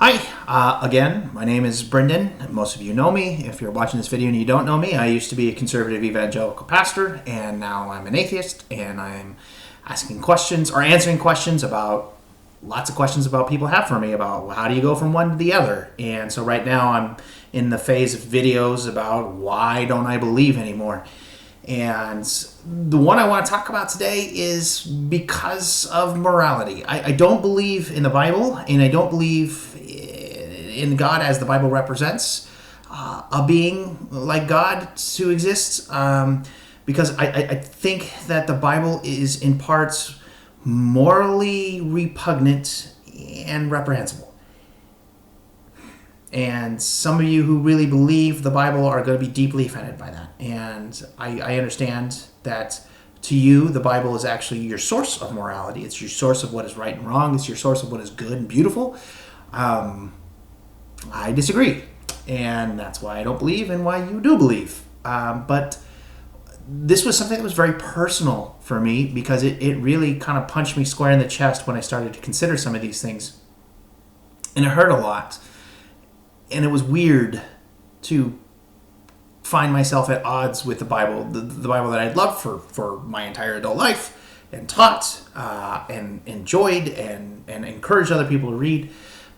Hi, again, my name is Brendan. Most of you know me. If you're watching this video and you don't know me, I used to be a conservative evangelical pastor, and now I'm an atheist, and I'm asking questions or answering questions about lots of questions about people have for me about how do you go from one to the other. And so right now I'm in the phase of videos about why don't I believe anymore. And the one I want to talk about today is because of morality. I don't believe in the Bible, and I don't believe in God as the Bible represents a being like God who exists, because I think that the Bible is in parts morally repugnant and reprehensible. And some of you who really believe the Bible are going to be deeply offended by that. And I understand that to you, the Bible is actually your source of morality. It's your source of what is right and wrong. It's your source of what is good and beautiful. I disagree. And that's why I don't believe and why you do believe. But this was something that was very personal for me because it really kind of punched me square in the chest when I started to consider some of these things. And it hurt a lot. And it was weird to find myself at odds with the Bible, the Bible that I'd loved for my entire adult life and taught and enjoyed and encouraged other people to read.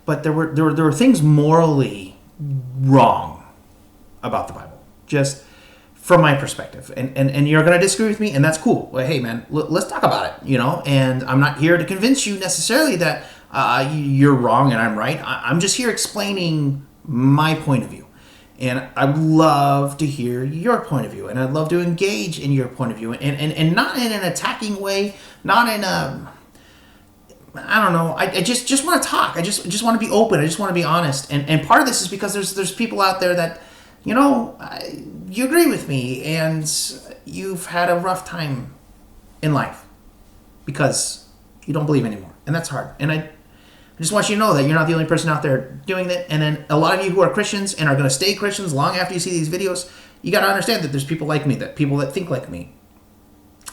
But there were things morally wrong about the Bible, just from my perspective. And you're going to disagree with me, and that's cool. Well, hey, man, let's talk about it, And I'm not here to convince you necessarily that you're wrong and I'm right. I'm just here explaining my point of view. And I'd love to hear your point of view. And I'd love to engage in your point of view. And not in an attacking way, not in a... I don't know. I just want to talk. I just want to be open. I just want to be honest. And part of this is because there's people out there that, you agree with me and you've had a rough time in life because you don't believe anymore. And that's hard. And I just want you to know that you're not the only person out there doing that. And then a lot of you who are Christians and are going to stay Christians long after you see these videos, you got to understand that there's people like me, that people that think like me,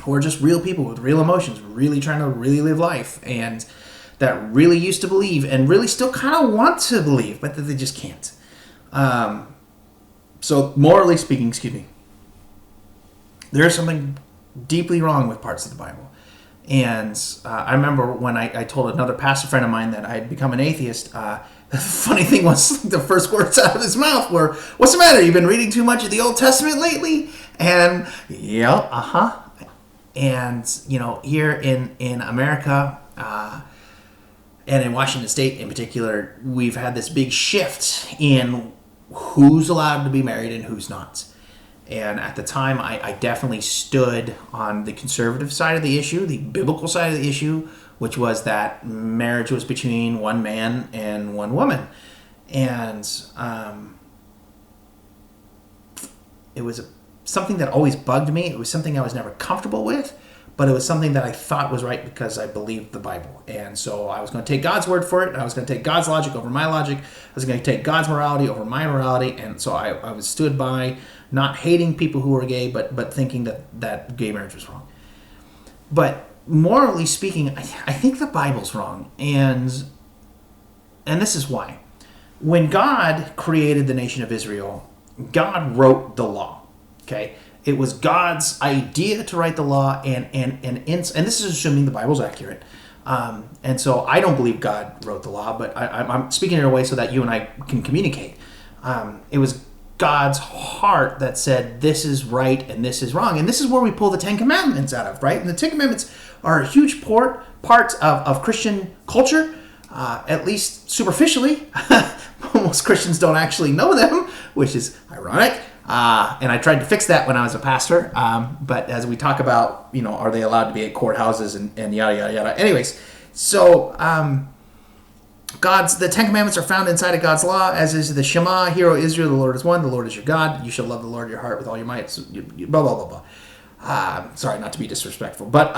who are just real people with real emotions, really trying to really live life, and that really used to believe and really still kind of want to believe, but that they just can't. So morally speaking, there is something deeply wrong with parts of the Bible. And I remember when I told another pastor friend of mine that I had become an atheist, the funny thing was the first words out of his mouth were, "What's the matter? You've been reading too much of the Old Testament lately?" And, And, here in America, and in Washington State in particular, we've had this big shift in who's allowed to be married and who's not. And at the time, I definitely stood on the conservative side of the issue, the biblical side of the issue, which was that marriage was between one man and one woman. And it was something that always bugged me. It was something I was never comfortable with, but it was something that I thought was right because I believed the Bible. And so I was going to take God's word for it. I was going to take God's logic over my logic. I was going to take God's morality over my morality. And so I was stood by not hating people who were gay, but thinking that gay marriage was wrong. But morally speaking, I think the Bible's wrong. And this is why. When God created the nation of Israel, God wrote the law. Okay? It was God's idea to write the law, and this is assuming the Bible's accurate. And so I don't believe God wrote the law, but I'm speaking in a way so that you and I can communicate. It was God's heart that said this is right and this is wrong. And this is where we pull the Ten Commandments out of, right? And the Ten Commandments are a huge part of Christian culture, at least superficially. Most Christians don't actually know them, which is ironic. And I tried to fix that when I was a pastor. But as we talk about, are they allowed to be at courthouses and yada, yada, yada. Anyways, so the Ten Commandments are found inside of God's law, as is the Shema, Hear, O Israel, the Lord is one, the Lord is your God. You shall love the Lord your heart with all your might. So, blah, blah, blah, blah. Sorry, not to be disrespectful. But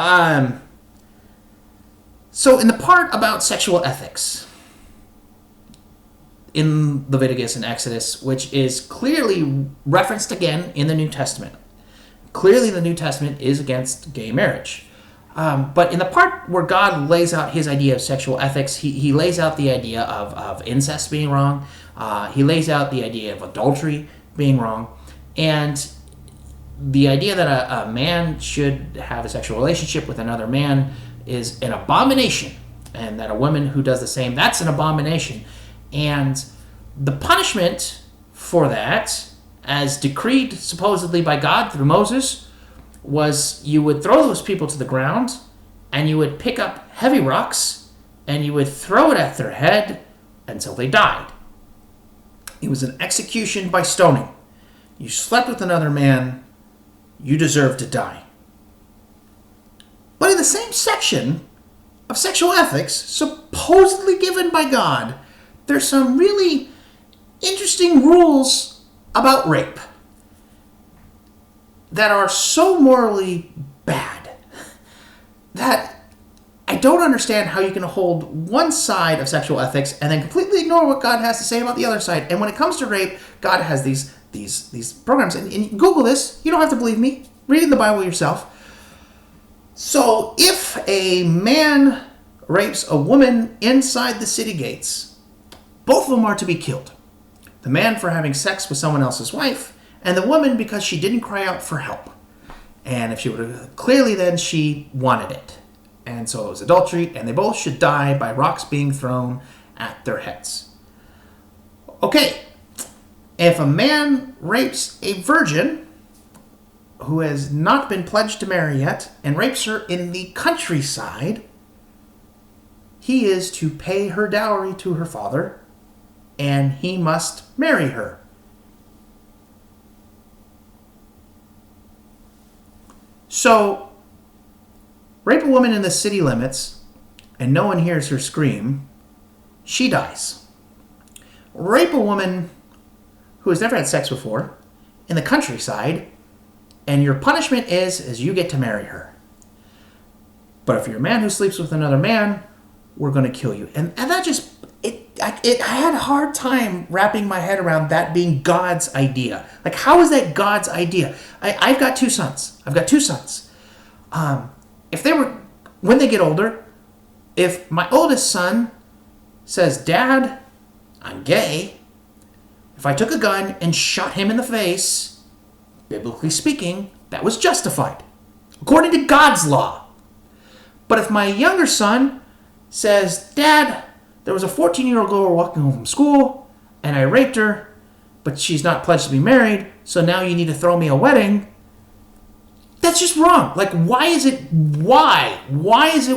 so in the part about sexual ethics, in Leviticus and Exodus, which is clearly referenced again in the New Testament. Clearly the New Testament is against gay marriage. But in the part where God lays out his idea of sexual ethics, he lays out the idea of incest being wrong. He lays out the idea of adultery being wrong. And the idea that a man should have a sexual relationship with another man is an abomination. And that a woman who does the same, that's an abomination. And the punishment for that, as decreed supposedly by God through Moses, was you would throw those people to the ground and you would pick up heavy rocks and you would throw it at their head until they died. It was an execution by stoning. You slept with another man, you deserve to die. But in the same section of sexual ethics, supposedly given by God, there's some really interesting rules about rape that are so morally bad that I don't understand how you can hold one side of sexual ethics and then completely ignore what God has to say about the other side. And when it comes to rape, God has these programs. And you can Google this. You don't have to believe me. Read in the Bible yourself. So if a man rapes a woman inside the city gates, both of them are to be killed. The man for having sex with someone else's wife, and the woman because she didn't cry out for help. And if she would have, clearly then she wanted it. And so it was adultery, and they both should die by rocks being thrown at their heads. Okay, if a man rapes a virgin who has not been pledged to marry yet and rapes her in the countryside, he is to pay her dowry to her father, and he must marry her. So, rape a woman in the city limits, and no one hears her scream, she dies. Rape a woman who has never had sex before in the countryside, and your punishment is you get to marry her. But if you're a man who sleeps with another man, we're going to kill you. And that just, I had a hard time wrapping my head around that being God's idea. Like, how is that God's idea? I've got two sons. If they were, when they get older, if my oldest son says, Dad, I'm gay, if I took a gun and shot him in the face, biblically speaking, that was justified, according to God's law. But if my younger son says, Dad, there was a 14-year-old girl walking home from school, and I raped her, but she's not pledged to be married, so now you need to throw me a wedding, that's just wrong. Like, why is it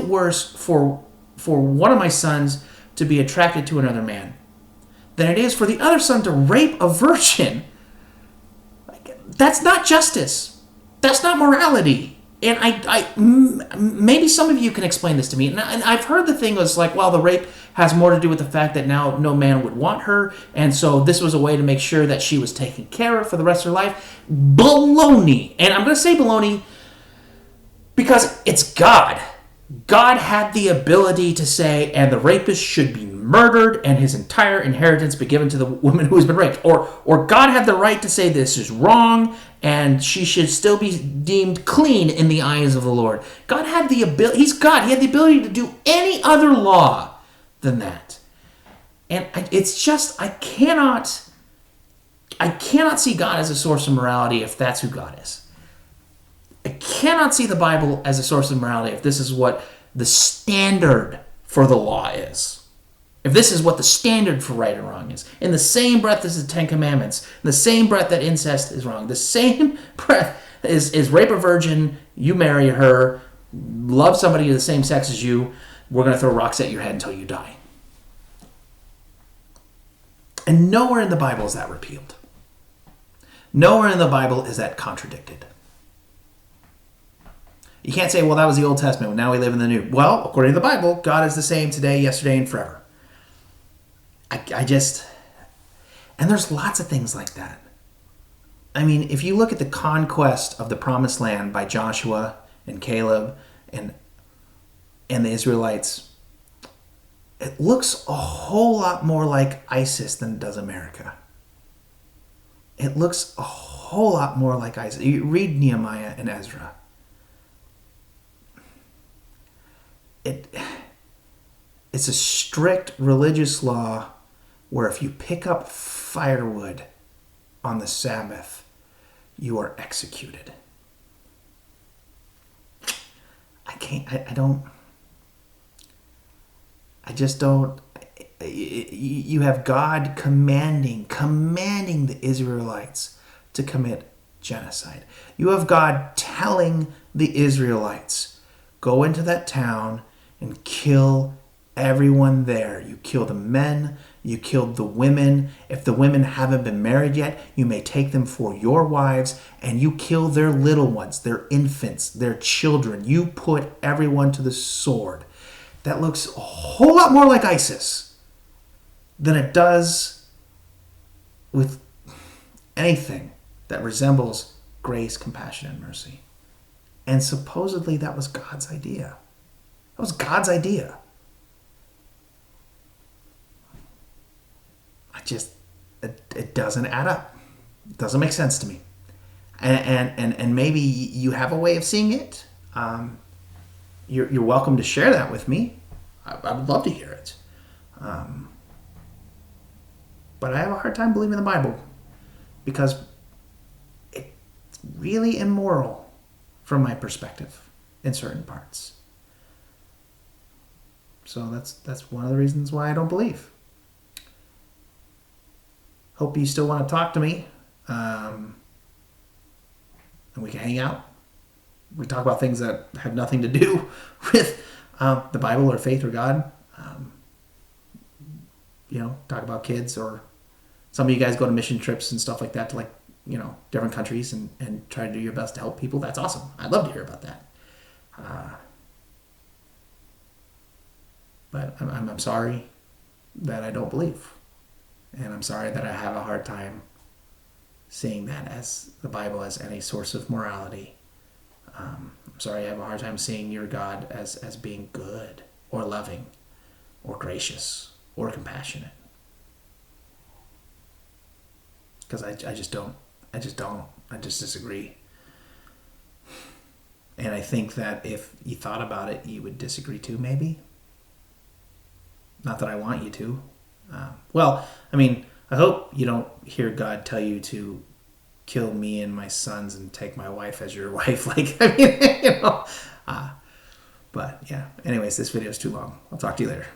worse for one of my sons to be attracted to another man than it is for the other son to rape a virgin? Like, that's not justice. That's not morality. And maybe some of you can explain this to me. And I've heard the thing was like, well, the rape has more to do with the fact that now no man would want her, and so this was a way to make sure that she was taken care of for the rest of her life. Baloney. And I'm going to say baloney because it's God. God had the ability to say, and the rapist should be murdered and his entire inheritance be given to the woman who has been raped. Or God had the right to say this is wrong and she should still be deemed clean in the eyes of the Lord. God had the ability, he's God, he had the ability to do any other law than that. And it's just, I cannot see God as a source of morality if that's who God is. I cannot see the Bible as a source of morality if this is what the standard for the law is. If this is what the standard for right and wrong is. In the same breath as the Ten Commandments, in the same breath that incest is wrong, the same breath is rape a virgin, you marry her, love somebody of the same sex as you, we're going to throw rocks at your head until you die. And nowhere in the Bible is that repealed. Nowhere in the Bible is that contradicted. You can't say, well, that was the Old Testament, now we live in the New. Well, according to the Bible, God is the same today, yesterday, and forever. And there's lots of things like that. I mean, if you look at the conquest of the Promised Land by Joshua and Caleb and the Israelites, it looks a whole lot more like ISIS than it does America. It looks a whole lot more like ISIS. You read Nehemiah and Ezra. it it's a strict religious law where if you pick up firewood on the Sabbath, you are executed. I just don't. You have God commanding the Israelites to commit genocide. You have God telling the Israelites, go into that town and kill everyone there. You kill the men, you killed the women. If the women haven't been married yet, you may take them for your wives, and you kill their little ones, their infants, their children. You put everyone to the sword. That looks a whole lot more like ISIS than it does with anything that resembles grace, compassion, and mercy. And supposedly that was God's idea. That was God's idea. It doesn't add up. It doesn't make sense to me. And maybe you have a way of seeing it. You're welcome to share that with me. I would love to hear it. But I have a hard time believing the Bible because it's really immoral from my perspective in certain parts. So that's one of the reasons why I don't believe. Hope you still want to talk to me. And we can hang out. We talk about things that have nothing to do with the Bible or faith or God. Talk about kids, or some of you guys go to mission trips and stuff like that to different countries and try to do your best to help people. That's awesome. I'd love to hear about that. But I'm sorry that I don't believe. And I'm sorry that I have a hard time seeing that as the Bible as any source of morality. I'm sorry I have a hard time seeing your God as being good or loving or gracious or compassionate. Because I just don't. I just disagree. And I think that if you thought about it, you would disagree too, maybe. Not that I want you to. I hope you don't hear God tell you to kill me and my sons and take my wife as your wife. But yeah. Anyways, this video is too long. I'll talk to you later.